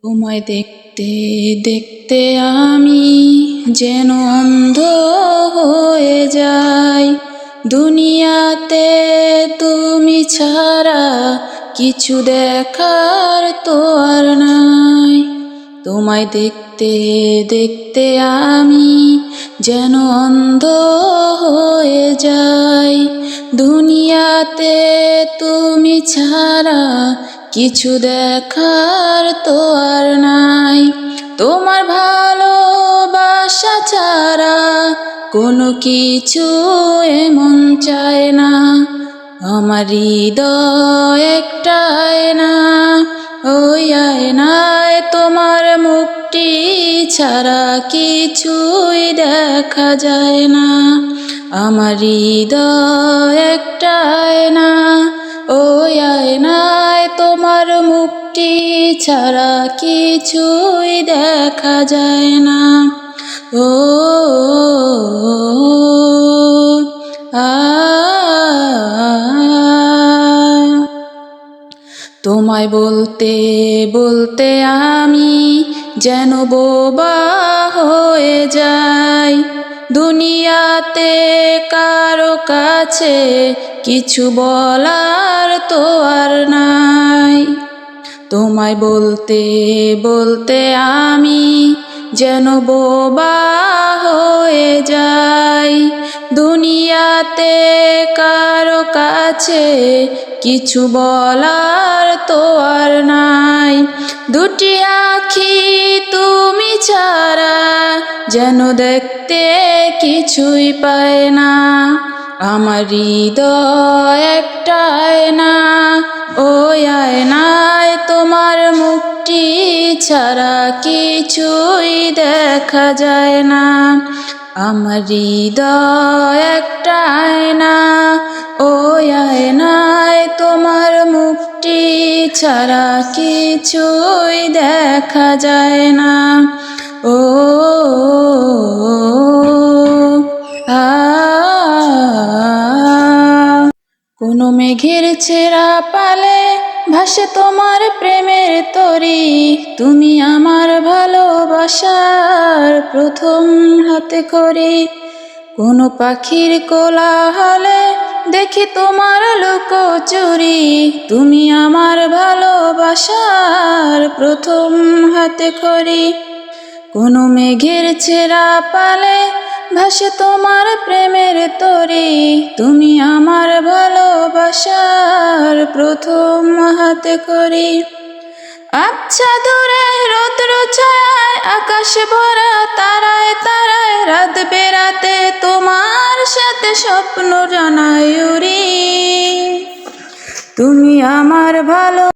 তোমায় দেখতে দেখতে আমি যেন অন্ধ হয়ে যাই। দুনিয়াতে তুমি ছাড়া কিছু দেখার তো আর নাই। তোমায় দেখতে দেখতে আমি যেন অন্ধ হয়ে যাই। দুনিয়াতে তুমি ছাড়া কিছু দেখার তো আর নাই। তোমার ভালোবাসা ছাড়া কোনো কিছু এমন চায় না। আমার হৃদয় একটা আয়না, ওই আয়নায় তোমার মুখটি ছাড়া কিছুই দেখা যায় না। আমার হৃদয় একটা আয়না, ওই আয়নায় তোমার মুখটি ছাড়া কিছুই দেখা যায় না। ও তোমায় বলতে বলতে আমি যেন বোবা হয়ে যাই। দুনিয়াতে কারো কাছে কিছু বলার তো আর নাই। তোমায় বলতে বলতে আমি যেন বোবা হয়ে যাই। দুনিয়াতে কারো কাছে কিছু বলার তো আর নাই। দুটি আঁখি তুমি ছাড়া যেন দেখতে কিছুই পায় না। আমার হৃদয় একটা আয়না, ওই আয়নায় তোমার মুখটি ছাড়া কিছুই দেখা যায় না। আমার হৃদয় একটা আয়না, ওই আয়নায় তোমার মুখটি ছাড়া কিছুই দেখা যায় না। ও কোনো মেঘের ছেঁড়া পালে ভাসে তোমার প্রেমের তরি। তুমি আমার ভালোবাসার প্রথম হাতে খড়ি। কোনো পাখির কোলাহলে দেখি তোমার লুকোচুরি। তুমি আমার ভালোবাসার প্রথম হাতে খড়ি। কোনো মেঘের ছেঁড়া পালে ভাসে তোমার প্রেমের তরি। তুমি আমার ভালোবাসার প্রথম হাতে খড়ি। আচ্ছা দূরে রৌদ্র ছায়ায় আকাশ ভরা তারায় তারায় রাত বেরাতে তোমার সাথে স্বপ্ন জানাই উড়ি। তুমি আমার ভালো